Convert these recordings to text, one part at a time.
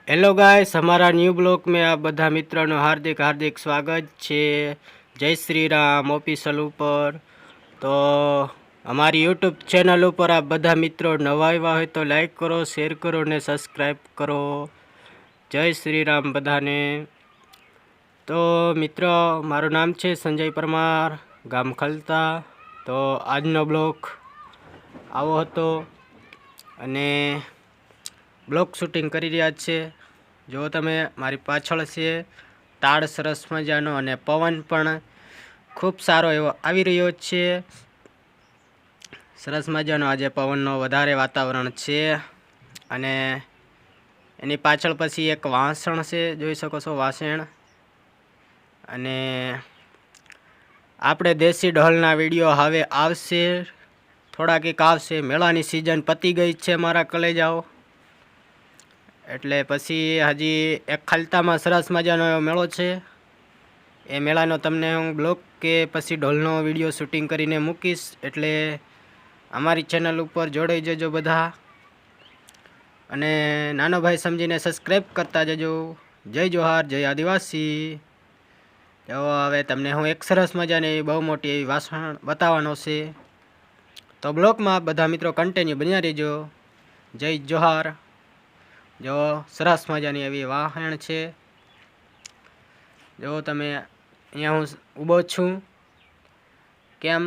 Hello guys, हमारा new blog में आप बधा मित्रों हार्दिक हार्दिक स्वागत है। जय श्री राम ऑफिशियल ऊपर। तो हमारी यूट्यूब चैनल पर आप बधा मित्रों नवा आव्या हो तो लाइक करो, शेर करो ने सब्सक्राइब करो। जय श्री राम बधाने। तो मित्रों, मारू नाम है संजय परमार, गाम खलता। तो आजनो ब्लॉग आवो हतो अने ब्लॉग शूटिंग करी रह्या छे। जो तमे मारी पाछळ छे ताड़ सरस मजानो अने पवन पण खूब सारो एवो आवी रह्यो छे। सरस मजानो आजे पवननो वधारे वातावरण छे अने एनी पाछळ पछी एक वासण छे, जोई शको छो वासण। अने आपणे देशी ढोलना विडियो हवे आवशे, थोड़ाक एक आवशे। मेळानी सीजन पती गई छे मारा कलेजाओ, एटले पछी हजी एक खालतामां सरस मजानो एवो मेळो छे। ए मेळानो तमने हूँ ब्लॉग के पछी ढोलनो विडियो शूटिंग करीने मूकीश, एटले अमारी चेनल उपर जोड़ाई जजो बधा अने नानो भाई समजीने सब्सक्राइब करता जजो। जय जोहार, जय आदिवासी। जो हवे तमने हूँ एक सरस मजानी बहु मोटी एवी वासण बताववानो छे। तो ब्लॉग में बधा मित्रों कंटिन्यू बन्या रहीजो। जय जोहार। जो सरस मजानी एवी वाहण छे। जो तमे अहींया हूँ ऊभो छूं, केम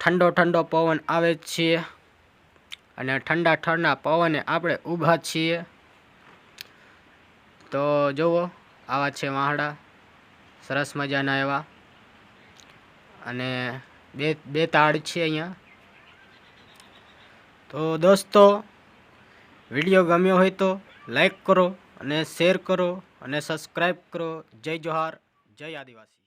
ठंडो ठंडो पवन आवे छे अने ठंडा ठंडा पवने आपणे ऊभा छीए। तो जोवो आवा छे वाहड़ा सरस मजाना एवा अने बे ताड़ छे अहींया। तो दोस्तों, विडियो गम्यो होय तो लाइक करो अने शेर करो अने सब्सक्राइब करो। जय जोहार, जय आदिवासी।